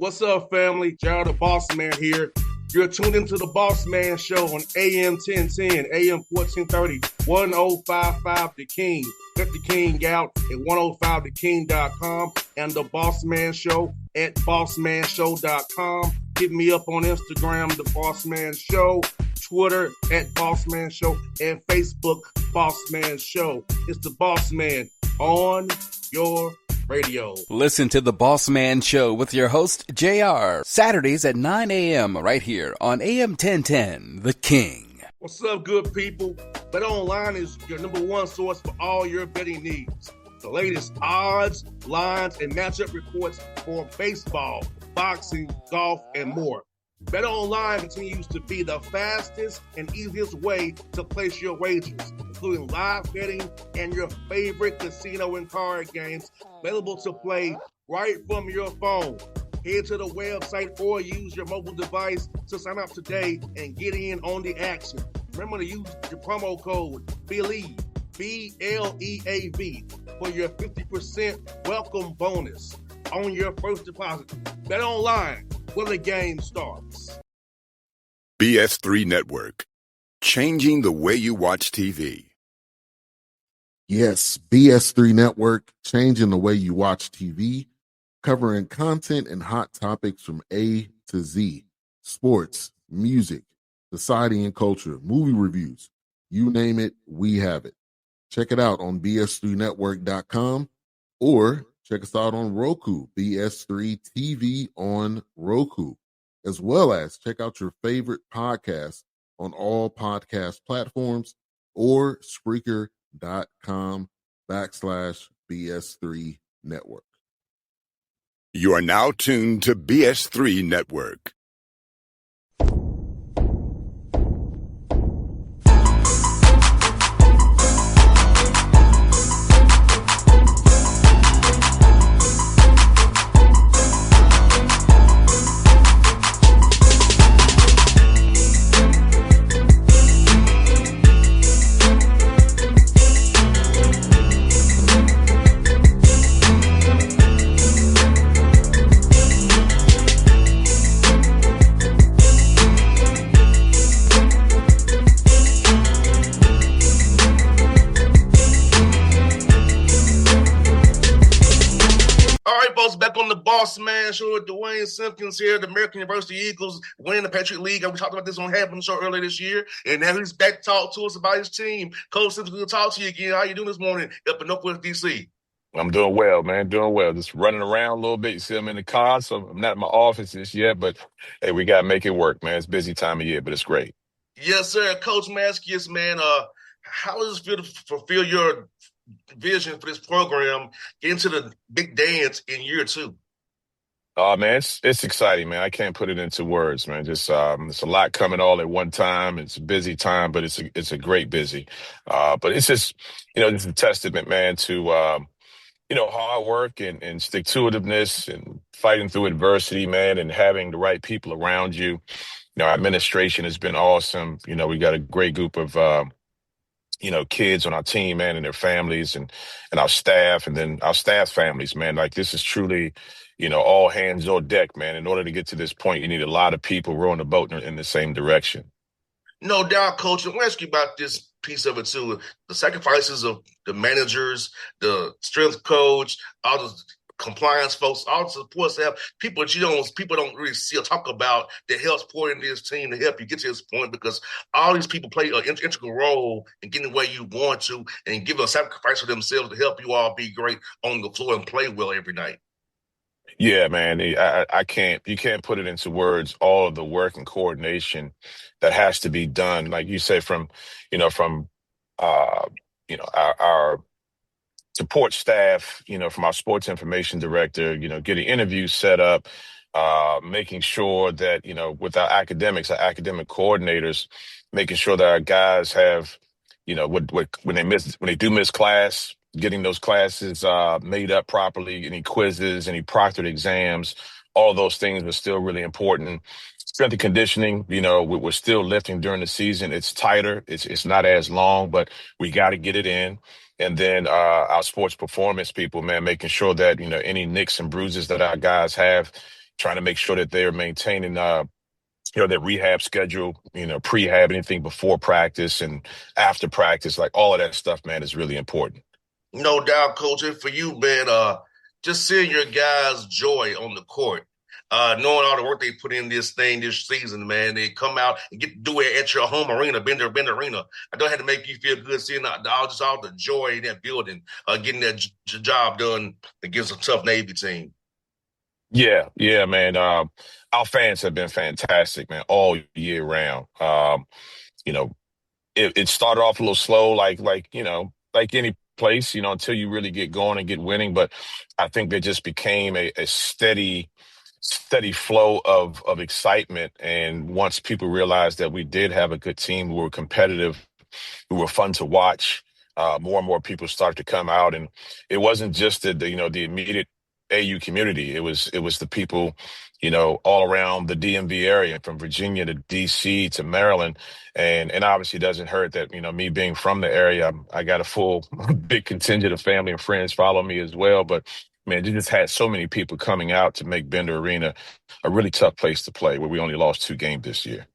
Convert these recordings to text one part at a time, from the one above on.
What's up, family? Gerald the Bossman here. You're tuned into the Bossman Show on AM 1010, AM 1430, 1055 The King. Let the King out at 105theking.com and the Bossman Show at bossmanshow.com. Hit me up on Instagram, The Bossman Show, Twitter at Bossman Show, and Facebook, Bossman Show. It's the Bossman on your radio. Listen to the Bossman Show with your host, JR, Saturdays at 9 a.m. right here on AM 1010, The King. What's up, good people? BetOnline is your number one source for all your betting needs. The latest odds, lines, and matchup reports for baseball, boxing, golf, and more. BetOnline continues to be the fastest and easiest way to place your wagers, including live betting and your favorite casino and card games available to play right from your phone. Head to the website or use your mobile device to sign up today and get in on the action. Remember to use your promo code BELIEVE, B-L-E-A-V, for your 50% welcome bonus on your first deposit. BetOnline, where the game starts. BS3 Network, changing the way you watch TV. Yes, BS3 Network, changing the way you watch TV, covering content and hot topics from A to Z, sports, music, society and culture, movie reviews, you name it, we have it. Check it out on bs3network.com or check us out on Roku, BS3 TV on Roku, as well as check out your favorite podcast on all podcast platforms or Spreaker.com/BS3 Network. You are now tuned to BS3 Network. Back on the Bossman Show with Duane Simpkins here, the American University Eagles winning the Patriot League. And we talked about this on Half Show earlier this year. And now he's back to talk to us about his team. Coach Simpkins, good to talk to you again. How you doing this morning up in Northwest D.C.? I'm doing well, man. Doing well. Just running around a little bit. You see, I'm in the car, so I'm not in my office just yet. But, hey, we got to make it work, man. It's a busy time of year, but it's great. Yes, sir. Coach Maskius, man, how does it feel to fulfill your vision for this program, get into the big dance in year two? Man, it's exciting, man. I can't put it into words, man. Just it's a lot coming all at one time. It's a busy time, but it's a great busy. But it's just, it's a testament, man, to hard work and stick-to-itiveness and fighting through adversity, man, and having the right people around you. Our administration has been awesome. We got a great group of kids on our team, man, and their families and our staff, and then our staff families, man. Like, this is truly, all hands on deck, man. In order to get to this point, you need a lot of people rowing the boat in the same direction. No doubt, Coach. I want to ask you about this piece of it, too. The sacrifices of the managers, the strength coach, all the compliance folks, all the support staff, people don't really see or talk about that helps pour into this team to help you get to this point, because all these people play an integral role in getting where you want to and give a sacrifice for themselves to help you all be great on the floor and play well every night. Yeah, man, you can't put it into words, all of the work and coordination that has to be done. Like you say, from our support staff, from our sports information director, getting interviews set up, making sure that, with our academic coordinators, making sure that our guys have, when they do miss class, getting those classes made up properly, any quizzes, any proctored exams, all those things are still really important. Strength and conditioning, we're still lifting during the season. It's tighter. It's not as long, but we got to get it in. And then our sports performance people, man, making sure that, any nicks and bruises that our guys have trying to make sure that they're maintaining their rehab schedule, prehab, anything before practice and after practice, like all of that stuff, man, is really important. No doubt, coach. And for you, man, just seeing your guys' joy on the court, knowing all the work they put in this thing this season, man. They come out and get to do it at your home arena, Bender Arena. I don't have to make you feel good seeing all the joy in that building, getting that job done against a tough Navy team. Yeah, man. Our fans have been fantastic, man, all year round. You know, it started off a little slow, like any place, until you really get going and get winning. But I think there just became a steady flow of excitement. And once people realized that we did have a good team, we were competitive, we were fun to watch. More and more people started to come out, and it wasn't just the immediate AU community. It was the people, all around the DMV area, from Virginia to DC to Maryland, and obviously it doesn't hurt that me being from the area, I got a full big contingent of family and friends follow me as well. But man, you just had so many people coming out to make Bender Arena a really tough place to play, where we only lost 2 games this year.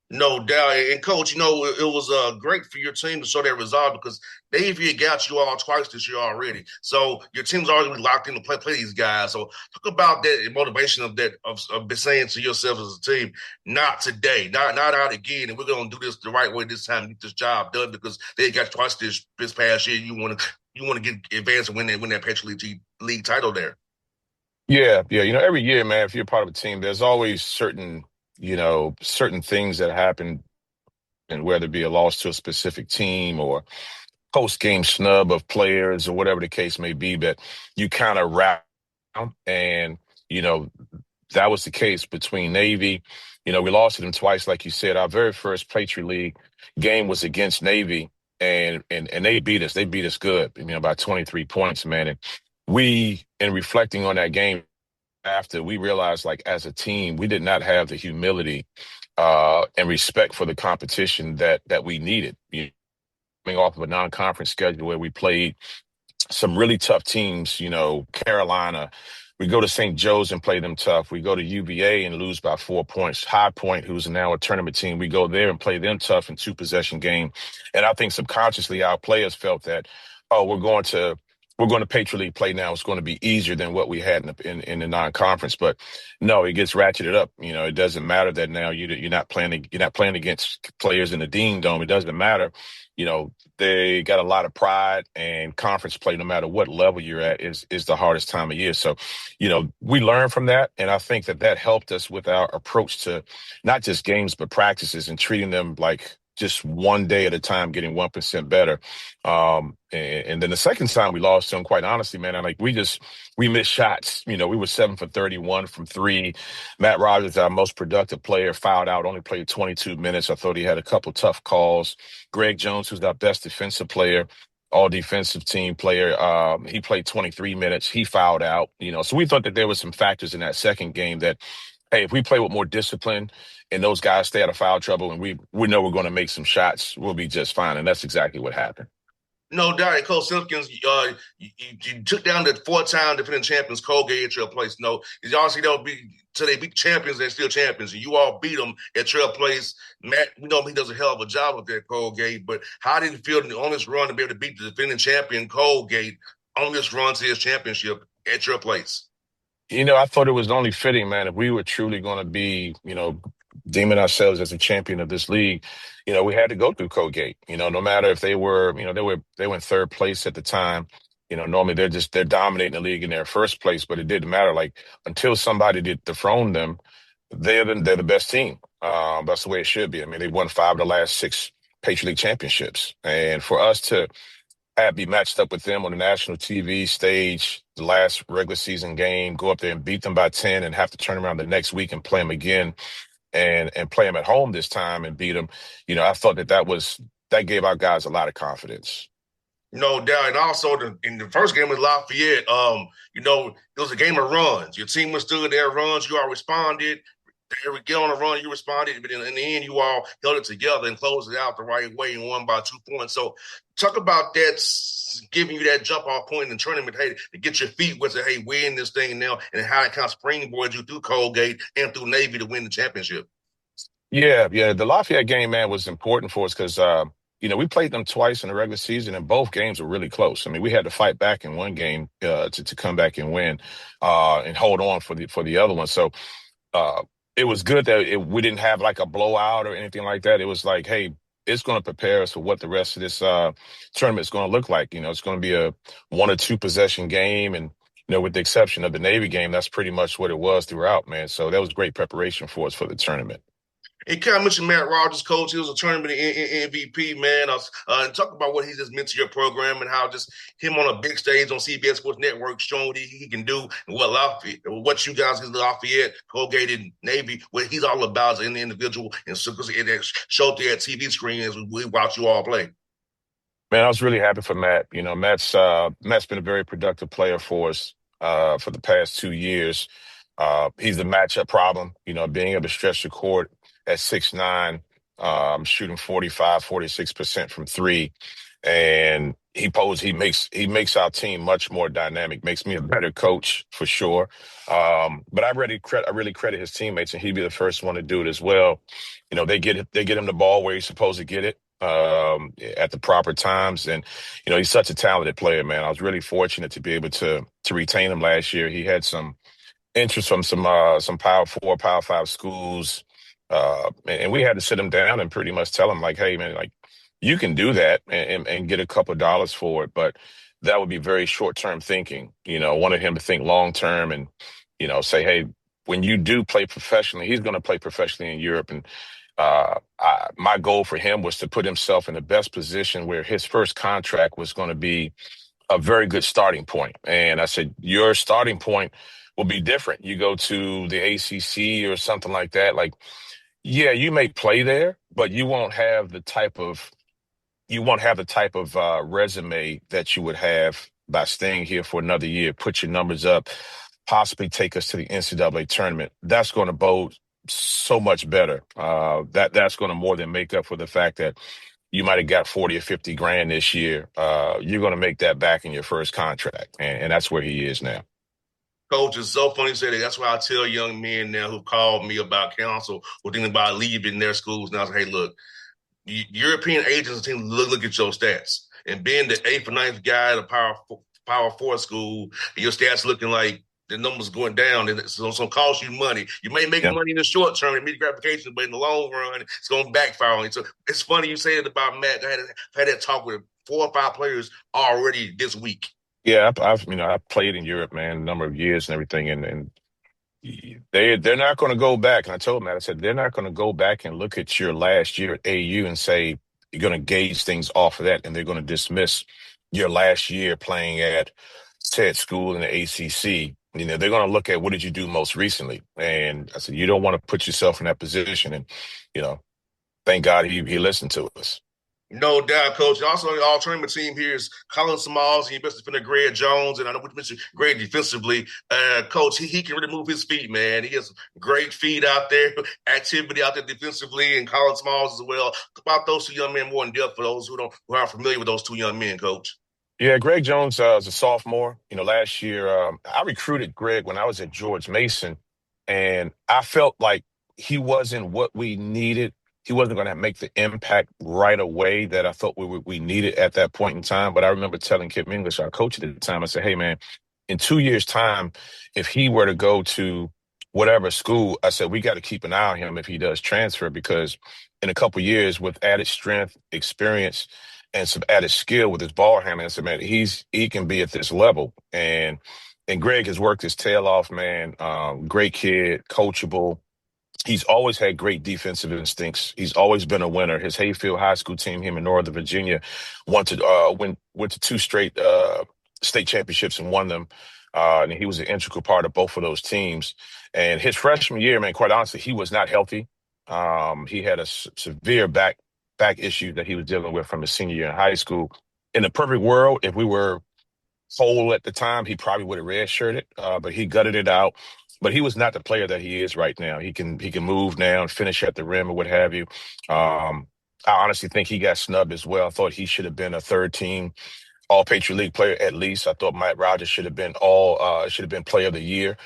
No doubt. And coach, it was great for your team to show that resolve because Navy got you all twice this year already. So your team's already locked in to play these guys. So talk about that motivation of saying to yourself as a team, not today, not out again, and we're gonna do this the right way this time, get this job done because they got twice this past year. You wanna get advanced and win that Patriot League title there. Yeah. Every year, man, if you're part of a team, there's always certain things that happen, and whether it be a loss to a specific team or post-game snub of players or whatever the case may be, that you kind of wrap around. And, that was the case between Navy. We lost to them twice, like you said. Our very first Patriot League game was against Navy, and they beat us. They beat us good, by 23 points, man. And in reflecting on that game after, we realized, like, as a team, we did not have the humility and respect for the competition that we needed. Coming off of a non-conference schedule where we played some really tough teams, Carolina. We go to St. Joe's and play them tough. We go to UVA and lose by 4 points. High Point, who's now a tournament team, we go there and play them tough in 2-possession game. And I think subconsciously our players felt that, oh, we're going to Patriot League play now. It's going to be easier than what we had in the non-conference. But no, it gets ratcheted up. It doesn't matter that now you're not playing against players in the Dean Dome. It doesn't matter. They got a lot of pride, and conference play, no matter what level you're at, is the hardest time of year. So, we learned from that, and I think that helped us with our approach to not just games but practices, and treating them like just one day at a time, getting 1% better. And then the second time we lost to them, quite honestly, man, we missed shots. We were 7 for 31 from three. Matt Rogers, our most productive player, fouled out, only played 22 minutes. I thought he had a couple tough calls. Greg Jones, who's our best defensive player, all defensive team player, he played 23 minutes. He fouled out, so we thought that there were some factors in that second game that, hey, if we play with more discipline and those guys stay out of foul trouble, and we know we're going to make some shots, we'll be just fine. And that's exactly what happened. No doubt. Coach Simpkins, you took down the 4-time defending champions Colgate at your place. No, obviously till they beat champions, they're still champions. And you all beat them at your place. Matt, he does a hell of a job with that Colgate. But how did it feel on this run to be able to beat the defending champion Colgate on this run to his championship at your place? I thought it was only fitting, man, if we were truly going to be, deeming ourselves as a champion of this league, we had to go through Colgate. No matter if they were, they were in third place at the time. Normally they're dominating the league in their first place, but it didn't matter. Like, until somebody did dethrone them, they're the best team. That's the way it should be. I mean, they won 5 of the last 6 Patriot League championships, and for us to be matched up with them on the national TV stage, the last regular season game, go up there and beat them by 10, and have to turn around the next week and play them again, and play them at home this time and beat them. I thought that gave our guys a lot of confidence. No doubt. And also in the first game with Lafayette, it was a game of runs. Your team withstood their runs. You all responded. They get on a run, you responded, but in the end, you all held it together and closed it out the right way and won by 2 points. So talk about that, giving you that jump off point in the tournament, hey, to get your feet wet, say, hey, we're in this thing now, and how it kind of springboards you through Colgate and through Navy to win the championship. Yeah. The Lafayette game, man, was important for us because we played them twice in the regular season, and both games were really close. I mean, we had to fight back in one game to come back and win and hold on for the other one. So uh, it was good that we didn't have like a blowout or anything like that. It was like, hey, it's going to prepare us for what the rest of this tournament is going to look like. It's going to be a 1 or 2 possession game, and with the exception of the Navy game, that's pretty much what it was throughout, man. So that was great preparation for us for the tournament. And kind of mentioned Matt Rogers, coach. He was a tournament MVP, man. And talk about what he just meant to your program and how just him on a big stage on CBS Sports Network showing what he can do and what you guys in Lafayette, Colgate, and Navy, what he's all about as an individual. And so it showed through that TV screen as we watch you all play. Man, I was really happy for Matt. Matt's been a very productive player for us for the past 2 years. He's the matchup problem, being able to stretch the court at 6'9", shooting 46% from three. And he makes our team much more dynamic, makes me a better coach for sure. But I really credit his teammates, and he'd be the first one to do it as well. They get him the ball where he's supposed to get it at the proper times. And, he's such a talented player, man. I was really fortunate to be able to retain him last year. He had some interest from some Power 4, Power 5 schools. And we had to sit him down and pretty much tell him, like, hey, man, like, you can do that and get a couple of dollars for it, but that would be very short-term thinking. Wanted him to think long-term and, say, hey, when you do play professionally, he's going to play professionally in Europe. And my goal for him was to put himself in the best position where his first contract was going to be a very good starting point. And I said, your starting point will be different. You go to the ACC or something like that. Like, yeah, you may play there, but you won't have the type of resume that you would have by staying here for another year, put your numbers up, possibly take us to the NCAA tournament. That's going to bode so much better. That's going to more than make up for the fact that you might have got 40 or 50 grand this year. You're going to make that back in your first contract. And that's where he is now. Coach, it's so funny you say that. That's why I tell young men now who called me about counsel or thinking about leaving their schools now, I say, hey, look, European agents team look at your stats. And being the 8th or 9th guy at a Power 4 school, and your stats looking like the numbers going down, and it's going to cost you money. You may make money in the short term, immediate gratification, but in the long run, it's going to backfire on you. So it's funny you say it about Matt. I had that talk with 4 or 5 players already this week. Yeah, I've played in Europe, man, a number of years and everything, and they're not going to go back. And I told them that. I said they're not going to go back and look at your last year at AU and say you're going to gauge things off of that, and they're going to dismiss your last year playing at said school in the ACC. They're going to look at what did you do most recently. And I said you don't want to put yourself in that position. And thank God he listened to us. No doubt, Coach. Also, the all-tournament team here is Colin Smalls and your best defender, Greg Jones. And I know we mentioned Greg defensively. Coach, he can really move his feet, man. He has great feet out there, activity out there defensively, and Colin Smalls as well. About those 2 young men more in depth for those who aren't familiar with those 2 young men, Coach. Yeah, Greg Jones is a sophomore. Last year I recruited Greg when I was at George Mason, and I felt like he wasn't what we needed. He wasn't going to make the impact right away that I thought we needed at that point in time. But I remember telling Kim English, our coach at the time, I said, hey, man, in 2 years' time, if he were to go to whatever school, I said, we got to keep an eye on him if he does transfer, because in a couple of years with added strength, experience, and some added skill with his ball handling, I said, man, he can be at this level. And Greg has worked his tail off, man. Great kid, coachable. He's always had great defensive instincts. He's always been a winner. His Hayfield High School team, him in Northern Virginia, went to 2 straight state championships and won them. And he was an integral part of both of those teams. And his freshman year, man, quite honestly, he was not healthy. He had a severe back issue that he was dealing with from his senior year in high school. In the perfect world, if we were whole at the time, he probably would have redshirted, but he gutted it out. but he was not the player that he is right now. He can move now and finish at the rim or what have you. I honestly think he got snubbed as well. I thought he should have been a third team All Patriot League player at least. I thought Matt Rogers should have been Player of the Year.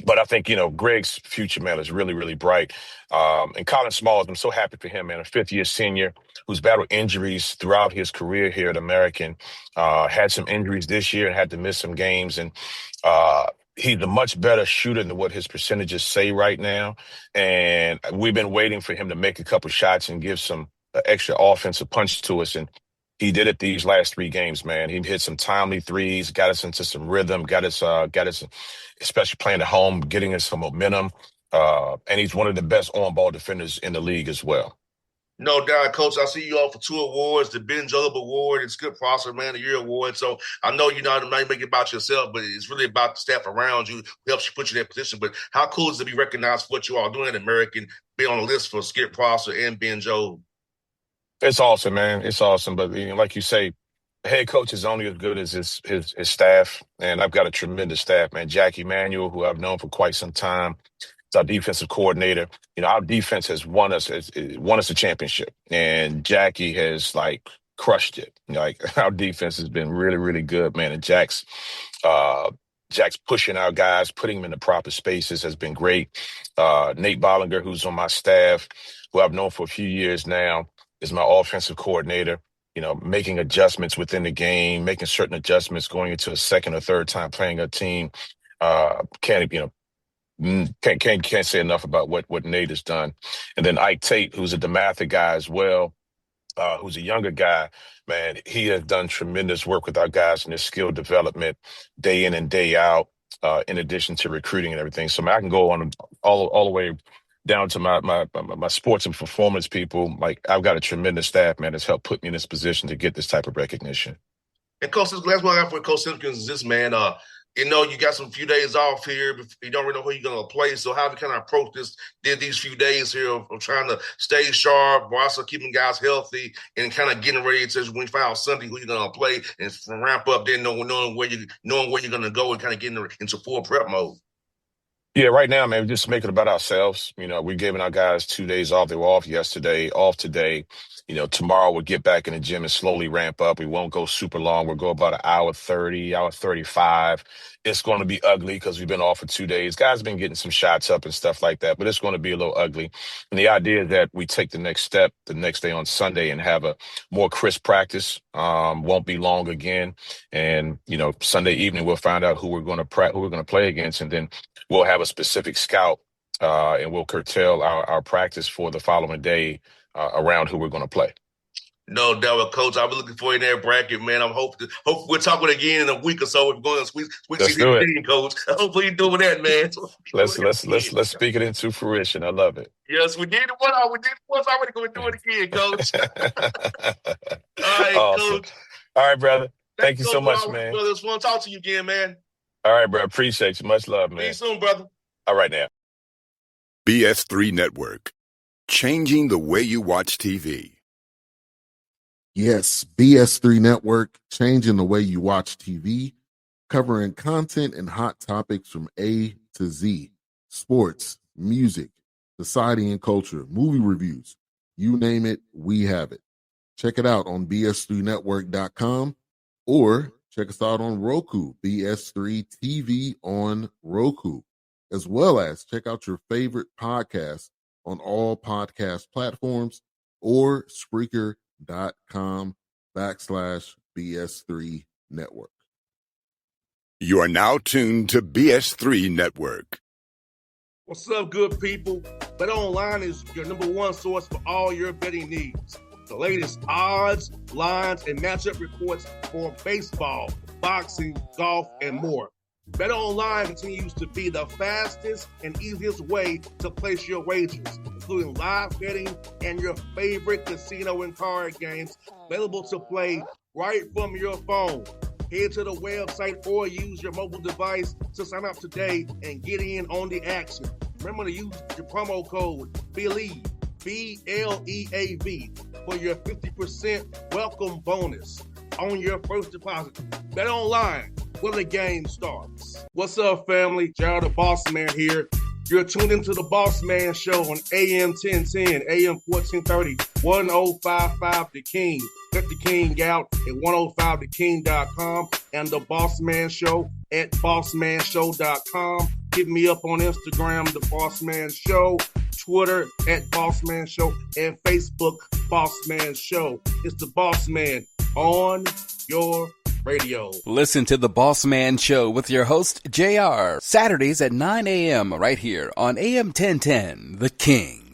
But I think, Greg's future, man, is really, really bright. And Colin Smalls, I'm so happy for him, man, a fifth-year senior who's battled injuries throughout his career here at American. Had some injuries this year and had to miss some games. And he's a much better shooter than what his percentages say right now. And we've been waiting for him to make a couple shots and give some extra offensive punch to us. And he did it these last 3 games, man. He hit some timely threes, got us into some rhythm, got us, especially playing at home, getting us some momentum. And he's one of the best on-ball defenders in the league as well. No doubt, Coach. I see you all for 2 awards, the Ben Jalub Award and Skip Prosser Man of the Year Award. So I know you're not making it about yourself, but it's really about the staff around you who helps you put you in that position. But how cool is it to be recognized for what you all doing at American, be on the list for Skip Prosser and Ben Jalub? It's awesome, man. It's awesome. But like you say, the head coach is only as good as his staff. And I've got a tremendous staff, man. Jackie Manuel, who I've known for quite some time. It's our defensive coordinator. Our defense has won us a championship, and Jackie has crushed it. Our defense has been really, really good, man. And Jack's pushing our guys, putting them in the proper spaces has been great. Nate Bollinger, who's on my staff, who I've known for a few years now, is my offensive coordinator. Making adjustments within the game, making certain adjustments going into a second or third time playing a team. Can't say enough about what Nate has done. And then Ike Tate, who's a DeMatha guy as well, who's a younger guy, man, he has done tremendous work with our guys in their skill development day in and day out, in addition to recruiting and everything. So, man, I can go on all the way down to my sports and performance people. I've got a tremendous staff, man, that's helped put me in this position to get this type of recognition. And Coach, this last one I got for Coach Simpkins is this, man. You got some few days off here. You don't really know who you're going to play. So how do you kind of approach these few days here of trying to stay sharp, while also keeping guys healthy and kind of getting ready to when you find out Sunday who you're going to play and ramp up, then knowing where you're going to go and kind of getting into full prep mode? Yeah, right now, man, we're just making it about ourselves. We're giving our guys 2 days off. They were off yesterday, off today. Tomorrow we'll get back in the gym and slowly ramp up. We won't go super long. We'll go about an hour 30, hour 35. It's going to be ugly because we've been off for 2 days. Guys have been getting some shots up and stuff like that, but it's going to be a little ugly. And the idea is that we take the next step the next day on Sunday and have a more crisp practice. Won't be long again. And, Sunday evening we'll find out who we're going to play against, and then we'll have a specific scout, and we'll curtail our practice for the following day around who we're going to play. No doubt, Coach. I'll be looking for you in that bracket, man. I'm hoping we're talking again in a week or so. We're going to sweet Let's do it, Coach. Hopefully you're doing that, man. Let's speak it into fruition. I love it. Yes, we did it once. We did it once. I'm already going to do it again, Coach. All right, awesome. Coach. All right, brother. Thank you so much, man. Brother, it's fun to talk to you again, man. All right, bro. Appreciate you. Much love, man. See you soon, brother. All right, now. BS3 Network. Changing the way you watch TV. Yes, BS3 Network, changing the way you watch TV, covering content and hot topics from A to Z, sports, music, society and culture, movie reviews, you name it, we have it. Check it out on bs3network.com or check us out on Roku, BS3 TV on Roku, as well as check out your favorite podcast on all podcast platforms or Spreaker.com/BS3 Network. You are now tuned to BS3 Network. What's up, good people? Bet Online is your number one source for all your betting needs. The latest odds, lines, and matchup reports for baseball, boxing, golf, and more. Bet Online continues to be the fastest and easiest way to place your wagers, including live betting and your favorite casino and card games available to play right from your phone. Head to the website or use your mobile device to sign up today and get in on the action. Remember to use your promo code BELIEVE, BLEAV, for your 50% welcome bonus on your first deposit. Bet Online, when the game starts. What's up, family? Jared the Bossman here. You're tuned into the Bossman Show on AM 1010, AM 1430, 1055 The King. Check The King out at 105theking.com and the Bossman Show at bossmanshow.com. Hit me up on Instagram, The Bossman Show, Twitter at Bossman Show, and Facebook, Bossman Show. It's the Bossman on your radio. Listen to The Bossman Show with your host, JR, Saturdays at 9 a.m. right here on AM 1010, The King.